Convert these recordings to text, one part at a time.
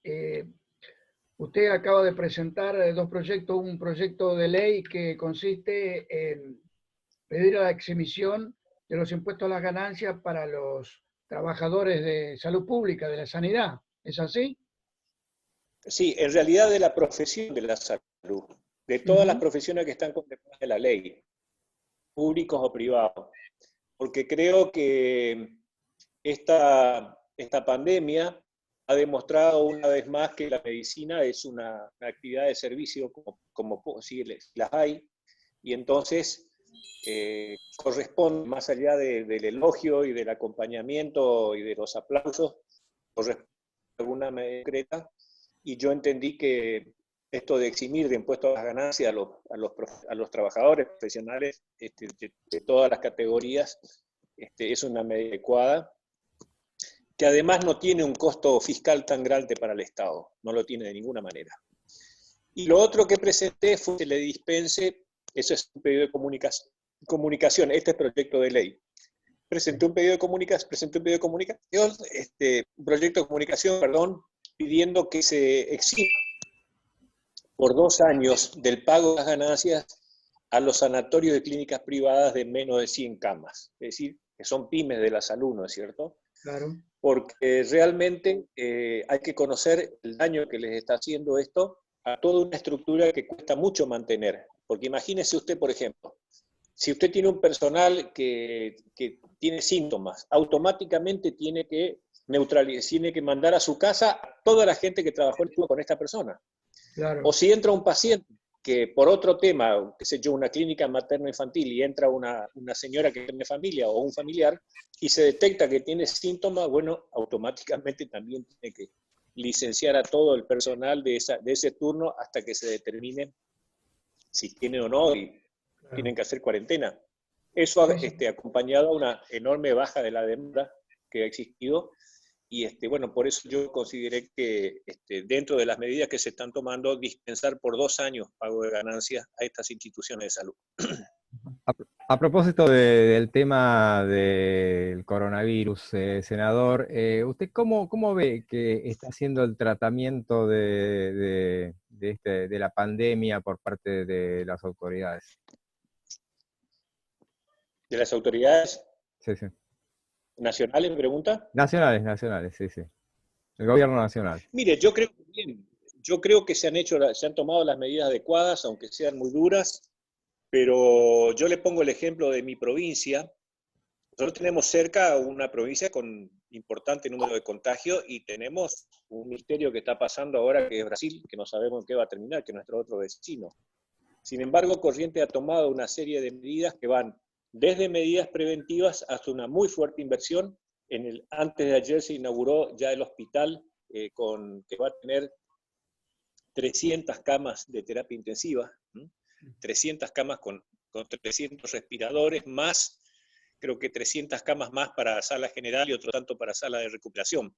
Eh, Usted acaba de presentar dos proyectos, un proyecto de ley que consiste en pedir la exhibición de los impuestos a las ganancias para los trabajadores de salud pública, de la sanidad. ¿Es así? Sí, en realidad de la profesión de la salud, de todas las profesiones que están contempladas en la ley, públicos o privados, porque creo que esta pandemia ha demostrado una vez más que la medicina es una actividad de servicio como si las hay, y entonces corresponde, más allá del elogio y del acompañamiento y de los aplausos, corresponde alguna medida concreta, y yo entendí que esto de eximir de impuestos a las ganancias a los trabajadores profesionales de todas las categorías es una medida adecuada, que además no tiene un costo fiscal tan grande para el Estado, no lo tiene de ninguna manera. Y lo otro que presenté fue que le dispense, eso es un pedido de comunicación, este es proyecto de ley. Presenté un pedido de comunicación, un proyecto de comunicación, perdón, pidiendo que se exima por 2 años del pago de las ganancias a los sanatorios de clínicas privadas de menos de 100 camas. Es decir, que son pymes de la salud, ¿no es cierto? Claro. Porque realmente hay que conocer el daño que les está haciendo esto a toda una estructura que cuesta mucho mantener. Porque imagínese usted, por ejemplo, si usted tiene un personal que tiene síntomas, automáticamente tiene que neutralizar, tiene que mandar a su casa a toda la gente que trabajó con esta persona. Claro. O si entra un paciente que por otro tema, qué sé yo, una clínica materno-infantil y entra una señora que tiene familia o un familiar y se detecta que tiene síntomas, bueno, automáticamente también tiene que licenciar a todo el personal de ese turno hasta que se determine si tiene o no y tienen que hacer cuarentena. Eso ha acompañado a una enorme baja de la demanda que ha existido y bueno, por eso yo consideré que dentro de las medidas que se están tomando, dispensar por 2 años pago de ganancias a estas instituciones de salud. A propósito del tema del coronavirus, senador, ¿usted cómo ve que está haciendo el tratamiento de la pandemia por parte de las autoridades? ¿De las autoridades? Sí, sí. ¿Nacionales, me pregunta? Nacionales, sí, sí. El gobierno nacional. Mire, yo creo que bien. Yo creo que se han tomado las medidas adecuadas, aunque sean muy duras, pero yo le pongo el ejemplo de mi provincia. Nosotros tenemos cerca una provincia con importante número de contagios y tenemos un misterio que está pasando ahora, que es Brasil, que no sabemos en qué va a terminar, que es nuestro otro vecino. Sin embargo, Corrientes ha tomado una serie de medidas que van desde medidas preventivas hasta una muy fuerte inversión. Antes de ayer se inauguró ya el hospital que va a tener 300 camas de terapia intensiva, 300 camas con 300 respiradores, más creo que 300 camas más para sala general y otro tanto para sala de recuperación.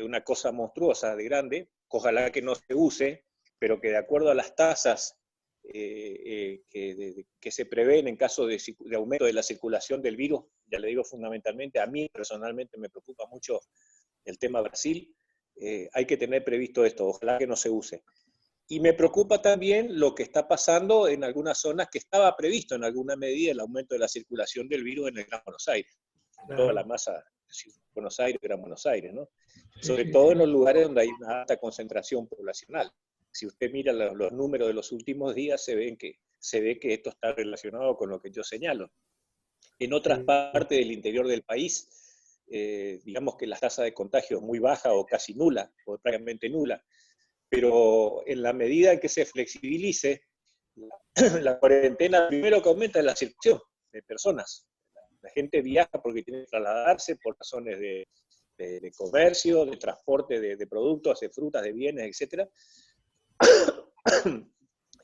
Una cosa monstruosa, de grande, ojalá que no se use, pero que de acuerdo a las tasas que se prevén en caso de aumento de la circulación del virus, ya le digo fundamentalmente, a mí personalmente me preocupa mucho el tema Brasil, hay que tener previsto esto, ojalá que no se use. Y me preocupa también lo que está pasando en algunas zonas que estaba previsto en alguna medida el aumento de la circulación del virus en el Gran Buenos Aires, Claro. toda la masa de Buenos Aires, Gran Buenos Aires, ¿no? Sobre todo en los lugares donde hay una alta concentración poblacional. Si usted mira los números de los últimos días, se ve que esto está relacionado con lo que yo señalo. En otras partes del interior del país, digamos que la tasa de contagio es muy baja o casi nula, o prácticamente nula, pero en la medida en que se flexibilice la cuarentena, primero que aumenta es la circulación de personas. La gente viaja porque tiene que trasladarse por razones de comercio, de transporte de productos, de frutas, de bienes, etc.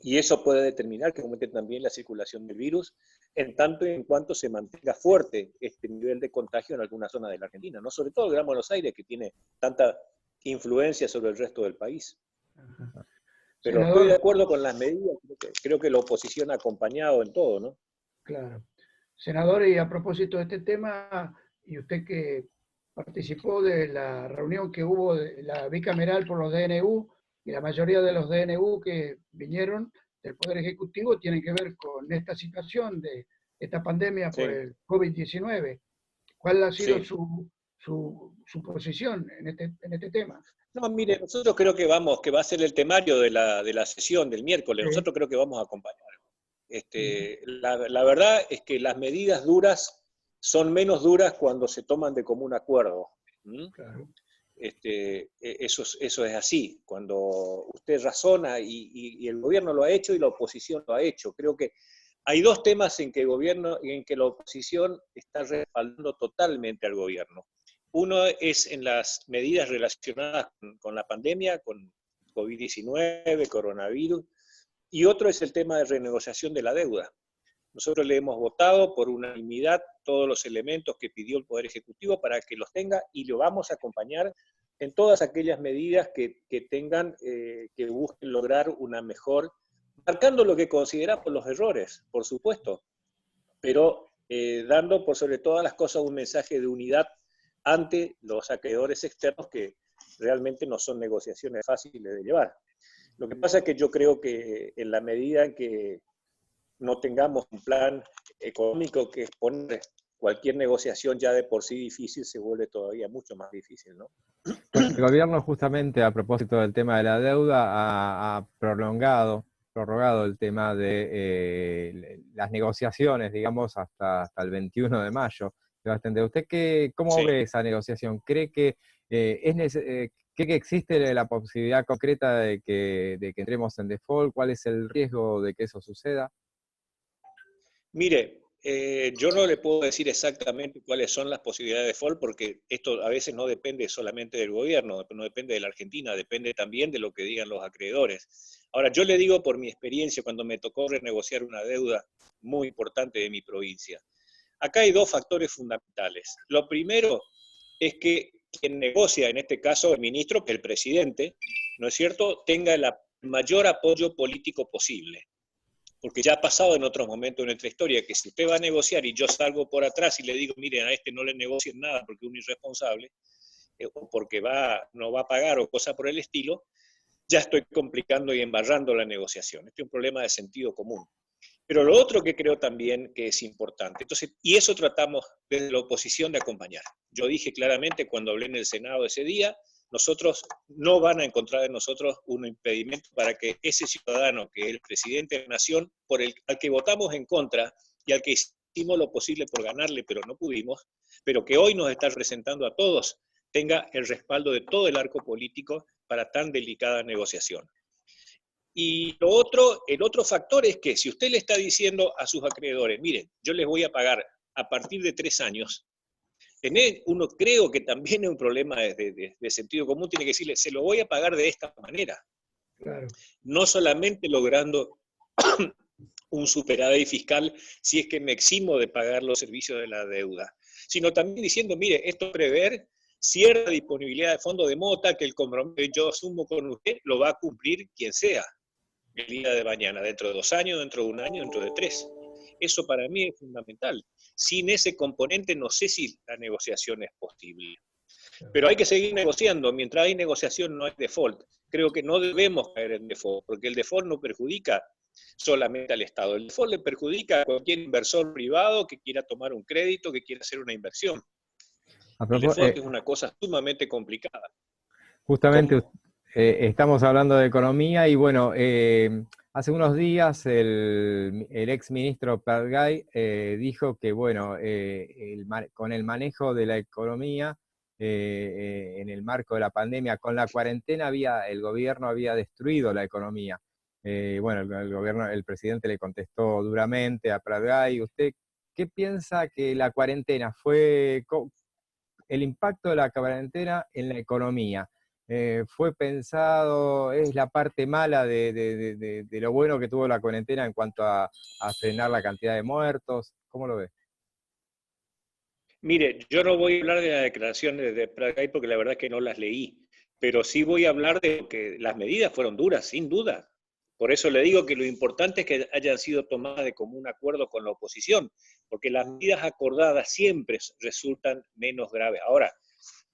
Y eso puede determinar que aumente también la circulación del virus, en tanto y en cuanto se mantenga fuerte este nivel de contagio en algunas zonas de la Argentina, ¿no? Sobre todo el Gran Buenos Aires, que tiene tanta influencia sobre el resto del país. Pero Senador, estoy de acuerdo con las medidas, creo que la oposición ha acompañado en todo, ¿no? claro. Senador, y a propósito de este tema, y usted que participó de la reunión que hubo de la bicameral por los DNU, y la mayoría de los DNU que vinieron del Poder Ejecutivo tienen que ver con esta situación de esta pandemia por Sí, el COVID-19. ¿Cuál ha sido sí. su posición en este tema? No, mire, nosotros creo que va a ser el temario de la sesión del miércoles. Sí. Nosotros creo que vamos a acompañar. La verdad es que las medidas duras son menos duras cuando se toman de común acuerdo. ¿Mm? Claro. Eso es así. Cuando usted razona y el gobierno lo ha hecho y la oposición lo ha hecho. Creo que hay dos temas en que el gobierno y en que la oposición está respaldando totalmente al gobierno. Uno es en las medidas relacionadas con la pandemia, con COVID-19, coronavirus, y otro es el tema de renegociación de la deuda. Nosotros le hemos votado por unanimidad todos los elementos que pidió el Poder Ejecutivo para que los tenga y lo vamos a acompañar en todas aquellas medidas que tengan, que busquen lograr una mejor, marcando lo que consideramos los errores, por supuesto, pero dando por sobre todas las cosas un mensaje de unidad ante los acreedores externos que realmente no son negociaciones fáciles de llevar. Lo que pasa es que yo creo que en la medida en que no tengamos un plan económico que exponer cualquier negociación ya de por sí difícil, se vuelve todavía mucho más difícil, ¿no? Bueno, el gobierno justamente a propósito del tema de la deuda ha prorrogado el tema de las negociaciones, digamos, hasta el 21 de mayo. Sebastián, ¿usted cómo Sí. ve esa negociación? ¿Cree que cree que existe la posibilidad concreta de que entremos en default? ¿Cuál es el riesgo de que eso suceda? Mire, yo no le puedo decir exactamente cuáles son las posibilidades de default, porque esto a veces no depende solamente del gobierno, no depende de la Argentina, depende también de lo que digan los acreedores. Ahora, yo le digo por mi experiencia cuando me tocó renegociar una deuda muy importante de mi provincia. Acá hay dos factores fundamentales. Lo primero es que quien negocia, en este caso el ministro, que el presidente, ¿no es cierto?, tenga el mayor apoyo político posible. Porque ya ha pasado en otros momentos de nuestra historia que si usted va a negociar y yo salgo por atrás y le digo, miren, a este no le negocien nada porque es un irresponsable, o porque no va a pagar o cosa por el estilo, ya estoy complicando y embarrando la negociación. Este es un problema de sentido común. Pero lo otro que creo también que es importante, entonces, y eso tratamos desde la oposición de acompañar. Yo dije claramente cuando hablé en el Senado ese día, nosotros no van a encontrar en nosotros un impedimento para que ese ciudadano, que es el presidente de la nación, al que votamos en contra y al que hicimos lo posible por ganarle, pero no pudimos, pero que hoy nos está representando a todos, tenga el respaldo de todo el arco político para tan delicada negociación. Y el otro factor es que si usted le está diciendo a sus acreedores, miren, yo les voy a pagar a partir de 3 años, uno creo que también es un problema de sentido común, tiene que decirle, se lo voy a pagar de esta manera. Claro. No solamente logrando un superávit fiscal si es que me eximo de pagar los servicios de la deuda, sino también diciendo, mire, esto prever cierta disponibilidad de fondo de mota, que el compromiso que yo asumo con usted lo va a cumplir quien sea el día de mañana, dentro de 2 años, dentro de 1 año, dentro de 3. Eso para mí es fundamental. Sin ese componente no sé si la negociación es posible. Pero hay que seguir negociando. Mientras hay negociación no hay default. Creo que no debemos caer en default, porque el default no perjudica solamente al Estado. El default le perjudica a cualquier inversor privado que quiera tomar un crédito, que quiera hacer una inversión. El default es una cosa sumamente complicada. Justamente estamos hablando de economía y bueno, hace unos días el ex ministro Pratgay dijo que bueno, con el manejo de la economía en el marco de la pandemia, con la cuarentena el gobierno había destruido la economía. Bueno, el presidente le contestó duramente a Pratgay. ¿Usted qué piensa que la cuarentena fue, el impacto de la cuarentena en la economía? ¿Fue pensado, es la parte mala de lo bueno que tuvo la cuarentena en cuanto a frenar la cantidad de muertos? ¿Cómo lo ves? Mire, yo no voy a hablar de las declaraciones de Pratgay porque la verdad es que no las leí, pero sí voy a hablar de que las medidas fueron duras, sin duda. Por eso le digo que lo importante es que hayan sido tomadas de común acuerdo con la oposición, porque las medidas acordadas siempre resultan menos graves. Ahora,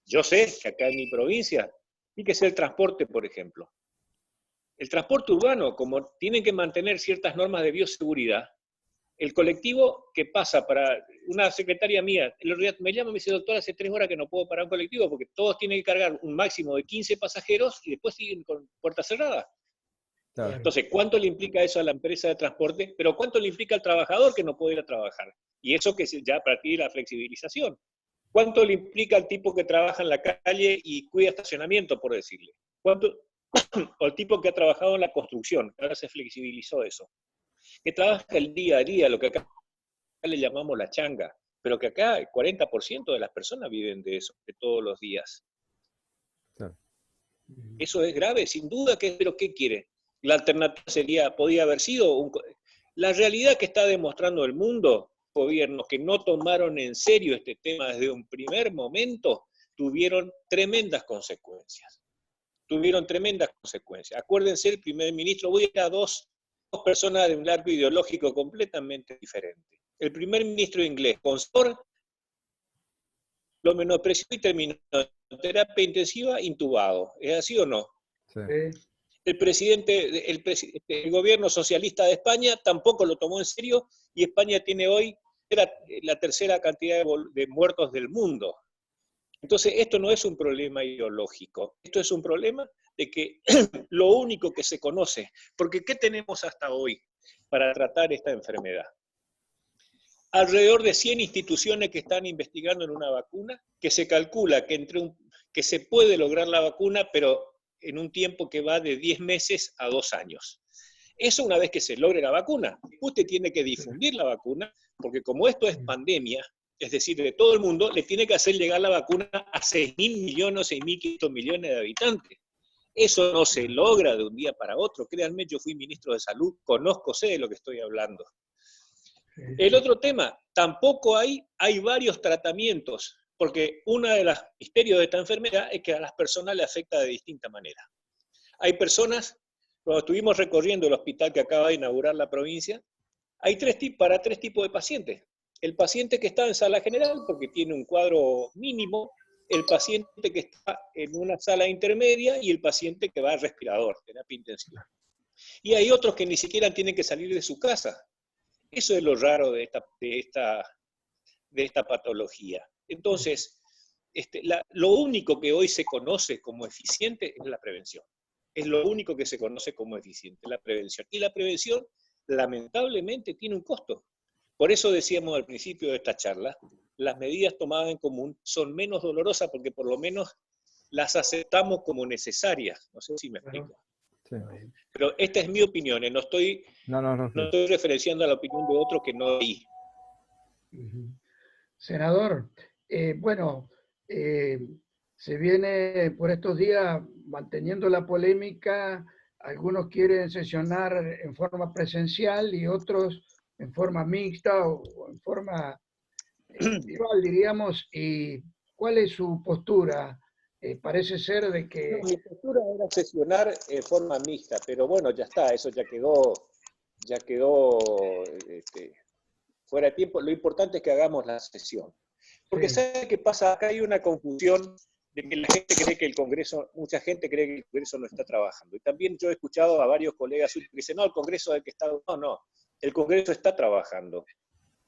Yo sé que acá en mi provincia, fíjese el transporte, por ejemplo. El transporte urbano, como tienen que mantener ciertas normas de bioseguridad, el colectivo que pasa para una secretaria mía, me llama y me dice, doctor, hace 3 horas que no puedo parar un colectivo porque todos tienen que cargar un máximo de 15 pasajeros y después siguen con puertas cerradas. Claro. Entonces, ¿cuánto le implica eso a la empresa de transporte? Pero ¿cuánto le implica al trabajador que no puede ir a trabajar? Y eso que ya a partir de la flexibilización. ¿Cuánto le implica al tipo que trabaja en la calle y cuida estacionamiento, por decirle? ¿Cuánto? O el tipo que ha trabajado en la construcción, que ahora se flexibilizó eso. Que trabaja el día a día, lo que acá le llamamos la changa, pero que acá el 40% de las personas viven de eso, de todos los días. Claro. Eso es grave, sin duda, pero ¿qué quiere? La alternativa podía haber sido, la realidad que está demostrando el mundo, gobiernos que no tomaron en serio este tema desde un primer momento, tuvieron tremendas consecuencias. Acuérdense, el primer ministro, voy a ir a dos personas de un arco ideológico completamente diferente. El primer ministro inglés, Consor, lo menospreció y terminó en terapia intensiva intubado. ¿Es así o no? Sí. El gobierno socialista de España tampoco lo tomó en serio y España tiene hoy la tercera cantidad de muertos del mundo. Entonces, esto no es un problema ideológico, esto es un problema de que lo único que se conoce, porque ¿qué tenemos hasta hoy para tratar esta enfermedad? Alrededor de 100 instituciones que están investigando en una vacuna, que se calcula que se puede lograr la vacuna, pero en un tiempo que va de 10 meses a 2 años. Eso una vez que se logre la vacuna. Usted tiene que difundir la vacuna, porque como esto es pandemia, es decir, de todo el mundo, le tiene que hacer llegar la vacuna a 6.000 millones, 6.500 millones de habitantes. Eso no se logra de un día para otro. Créanme, yo fui ministro de Salud, sé de lo que estoy hablando. El otro tema, tampoco hay varios tratamientos, porque uno de los misterios de esta enfermedad es que a las personas le afecta de distinta manera. Hay personas, cuando estuvimos recorriendo el hospital que acaba de inaugurar la provincia, hay para tres tipos de pacientes. El paciente que está en sala general, porque tiene un cuadro mínimo, el paciente que está en una sala intermedia y el paciente que va al respirador, terapia intensiva. Y hay otros que ni siquiera tienen que salir de su casa. Eso es lo raro de esta patología. Entonces, lo único que hoy se conoce como eficiente es la prevención. Es lo único que se conoce como eficiente, la prevención. Y la prevención, lamentablemente, tiene un costo. Por eso decíamos al principio de esta charla, las medidas tomadas en común son menos dolorosas porque por lo menos las aceptamos como necesarias. No sé si me explico. Sí. Pero esta es mi opinión, no estoy referenciando a la opinión de otro que no hay. Senador, se viene por estos días manteniendo la polémica. Algunos quieren sesionar en forma presencial y otros en forma mixta o en forma virtual, diríamos. ¿Y cuál es su postura? Parece ser de que... Mi postura era sesionar en forma mixta, pero bueno, ya está, eso ya quedó fuera de tiempo. Lo importante es que hagamos la sesión. Porque ¿sabe qué pasa? Acá hay una confusión de que la gente cree que mucha gente cree que el Congreso no está trabajando. Y también yo he escuchado a varios colegas que dicen, no, el Congreso es el que está... No, el Congreso está trabajando.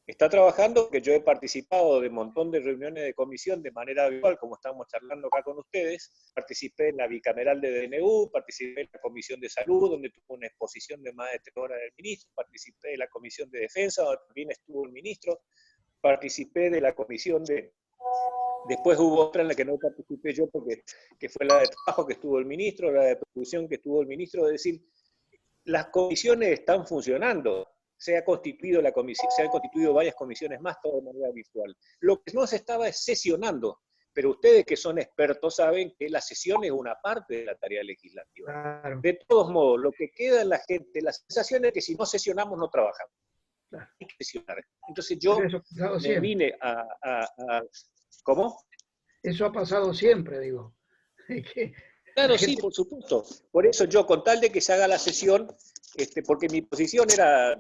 Está trabajando porque yo he participado de un montón de reuniones de comisión de manera habitual, como estamos charlando acá con ustedes. Participé en la bicameral de DNU, participé en la Comisión de Salud, donde tuvo una exposición de más de 3 horas del ministro, participé en la Comisión de Defensa, donde también estuvo el ministro, participé de la comisión de... Después hubo otra en la que no participé yo, que fue la de trabajo que estuvo el ministro, la de producción que estuvo el ministro. Es decir, las comisiones están funcionando. Se han constituido varias comisiones más, todo de manera virtual. Lo que no se estaba es sesionando, pero ustedes que son expertos saben que la sesión es una parte de la tarea legislativa. Claro. De todos modos, lo que queda en la gente, la sensación es que si no sesionamos, no trabajamos. Claro. Hay que sesionar. Entonces yo me vine a... ¿Cómo? Eso ha pasado siempre, digo. Claro, sí, por supuesto. Por eso yo, con tal de que se haga la sesión, porque mi posición era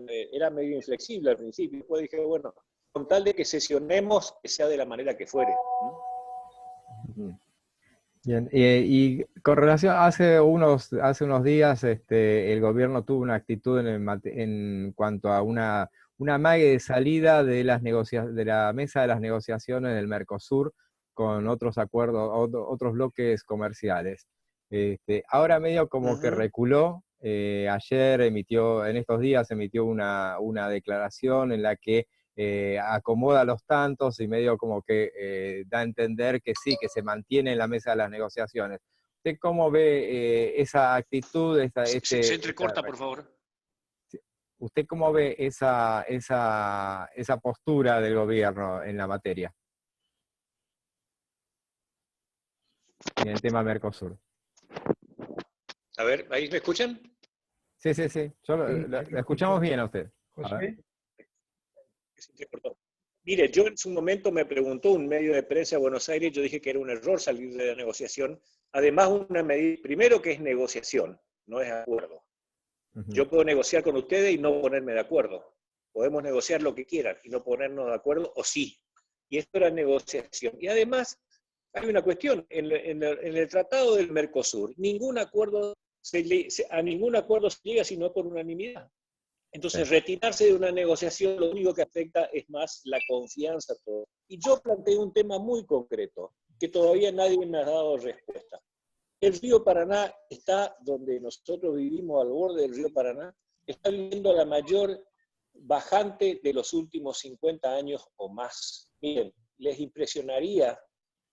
medio inflexible al principio, después dije, bueno, con tal de que sesionemos, que sea de la manera que fuere. Bien, y con relación, hace unos días el gobierno tuvo una actitud en cuanto a una amague de salida de de la mesa de las negociaciones del Mercosur con otros acuerdos, otros bloques comerciales. Ahora medio como que Ujú. reculó, ayer en estos días emitió una declaración en la que acomoda los tantos y medio como que da a entender que sí, que se mantiene en la mesa de las negociaciones. ¿Usted cómo ve esa actitud, Se entrecorta, por favor. usted cómo ve esa postura del gobierno en la materia, en el tema Mercosur? A ver, ¿ahí me escuchan? Sí, sí, sí, Sí, ahí lo lo escuchamos escucho. bien a usted. A ver. José. Se entrecortó. Mire, yo en su momento me preguntó un medio de prensa de Buenos Aires, yo dije que era un error salir de la negociación. Además, una medida, primero que es negociación, no es acuerdo. Ujú. Yo puedo negociar con ustedes y no ponerme de acuerdo. Podemos negociar lo que quieran y no ponernos de acuerdo, o sí. Y esto era negociación. Y además, hay una cuestión, en el Tratado del Mercosur, a ningún acuerdo se llega sino por unanimidad. Sí, Entonces, retirarse de una negociación lo único que afecta es más la confianza. Todo. Y yo planteé un tema muy concreto, que todavía nadie me ha dado respuesta. El río Paraná está donde nosotros vivimos, al borde del río Paraná, está viviendo la mayor bajante de los últimos 50 años o más. Miren, les impresionaría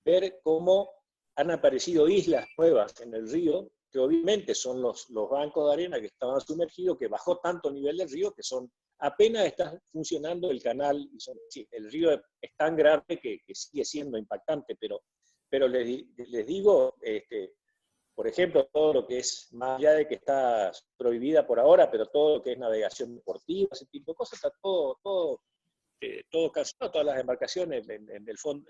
ver cómo han aparecido islas nuevas en el río, que obviamente son los bancos de arena que estaban sumergidos, que bajó tanto el nivel del río, que son apenas está funcionando el canal, sí, el río es tan grande que sigue siendo impactante, pero les digo, por ejemplo, todo lo que es, más allá de que está prohibida por ahora, pero todo lo que es navegación deportiva, ese tipo de cosas, está todo cancelado, todas las embarcaciones en el fondo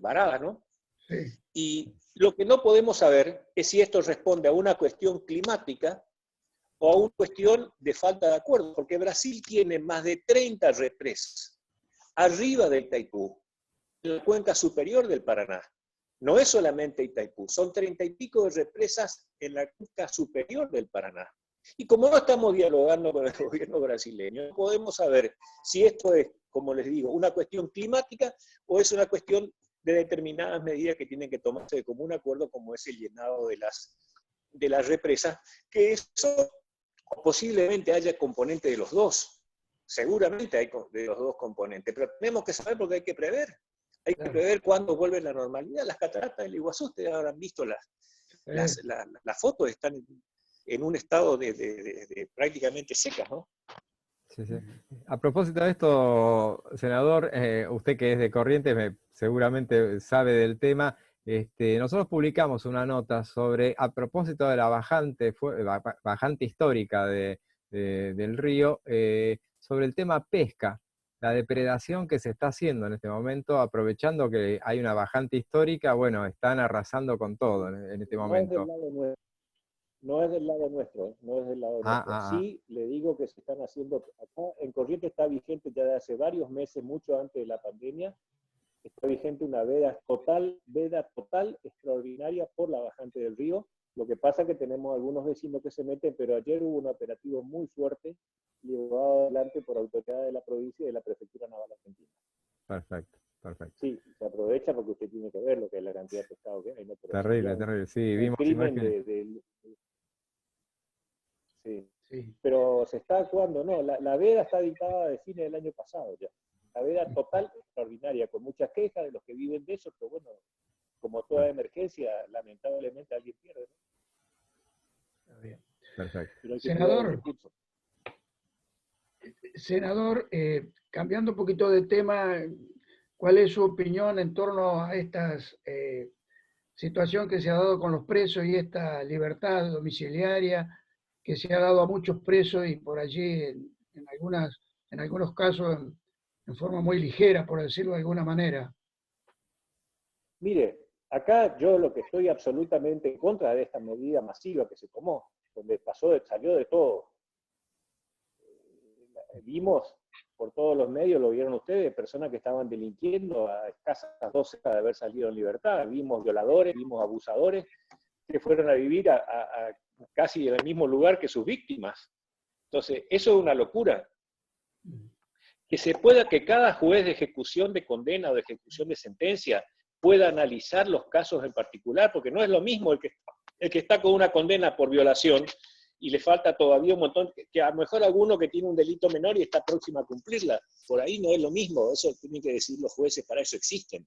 varadas, ¿no? Sí. Y lo que no podemos saber es si esto responde a una cuestión climática o a una cuestión de falta de acuerdo, porque Brasil tiene más de 30 represas arriba del Itaipú, en la cuenca superior del Paraná. No es solamente Itaipú, son 30 y pico de represas en la cuenca superior del Paraná. Y como no estamos dialogando con el gobierno brasileño, no podemos saber si esto es, como les digo, una cuestión climática o es una cuestión de determinadas medidas que tienen que tomarse de común acuerdo, como es el llenado de las represas, que eso posiblemente haya componente de los dos. Seguramente hay de los dos componentes, pero tenemos que saber porque hay que prever. Hay que Claro. prever cuándo vuelve la normalidad. Las cataratas del Iguazú, ustedes habrán visto las fotos, están en un estado de prácticamente secas, ¿no? sí, sí. A propósito de esto, senador, usted que es de Corrientes seguramente sabe del tema. Nosotros publicamos una nota sobre, a propósito de la bajante histórica del río, sobre el tema pesca, la depredación que se está haciendo en este momento, aprovechando que hay una bajante histórica, bueno, están arrasando con todo en este No es del momento. lado nuestro. No es del lado nuestro, no es del lado Ah, nuestro. ah, ah, Sí, le digo que se están haciendo, acá en Corrientes está vigente ya de hace varios meses, mucho antes de la pandemia, está vigente una veda total extraordinaria por la bajante del río. Lo que pasa es que tenemos algunos vecinos que se meten, pero ayer hubo un operativo muy fuerte llevado adelante por autoridades de la provincia y de la Prefectura Naval Argentina. perfecto, perfecto. Sí, se aprovecha porque usted tiene que ver lo que es la cantidad de pescado que hay, ¿no? Pero Terrible, sería terrible. Sí, un vimos crimen imágenes. sí. Sí. Pero se está actuando, no, la veda está dictada de fines del año pasado ya. La veda total extraordinaria, con muchas quejas de los que viven de eso, pero bueno, como toda emergencia, lamentablemente alguien pierde, ¿no? Está bien. Perfecto. Pero hay que cuidar el Senador, recurso. senador, cambiando un poquito de tema, ¿cuál es su opinión en torno a esta situación que se ha dado con los presos y esta libertad domiciliaria que se ha dado a muchos presos y por allí en algunos casos en forma muy ligera, por decirlo de alguna manera? Mire, acá yo lo que estoy absolutamente en contra de esta medida masiva que se tomó, donde salió de todo. Vimos por todos los medios, lo vieron ustedes, personas que estaban delinquiendo a escasas 12 horas de haber salido en libertad. Vimos violadores, vimos abusadores que fueron a vivir a casi en el mismo lugar que sus víctimas. Entonces, eso es una locura. Que cada juez de ejecución de condena o de ejecución de sentencia pueda analizar los casos en particular, porque no es lo mismo el que está con una condena por violación y le falta todavía un montón, que a lo mejor alguno que tiene un delito menor y está próximo a cumplirla. Por ahí no es lo mismo, eso tienen que decir los jueces, para eso existen.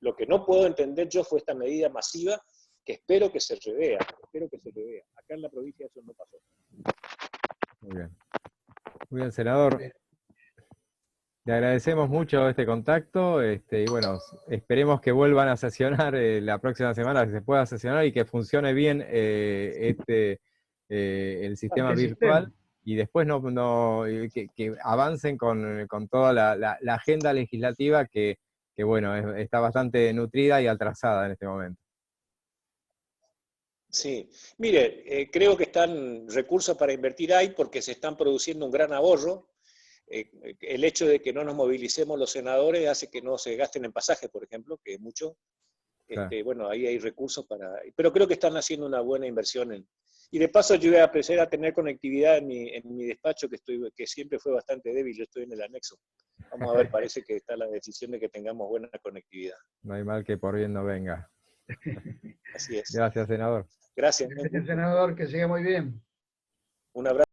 Lo que no puedo entender yo fue esta medida masiva, que espero que se revea, Acá en la provincia eso no pasó. Muy bien, senador. Le agradecemos mucho este contacto, y bueno, esperemos que vuelvan a sesionar la próxima semana, que se pueda sesionar y que funcione bien el sistema virtual, y después que avancen con toda la agenda legislativa que bueno, está bastante nutrida y atrasada en este momento. Sí, mire, creo que están recursos para invertir ahí porque se están produciendo un gran ahorro. El hecho de que no nos movilicemos los senadores hace que no se gasten en pasajes, por ejemplo, que es mucho. Claro. Bueno, ahí hay recursos para... Pero creo que están haciendo una buena inversión. Y de paso yo voy a empezar a tener conectividad en mi despacho, que siempre fue bastante débil, yo estoy en el anexo. Vamos a ver, parece que está la decisión de que tengamos buena conectividad. No hay mal que por bien no venga. Así es. Gracias, senador. Gracias. Gracias, senador, que siga muy bien. Un abrazo.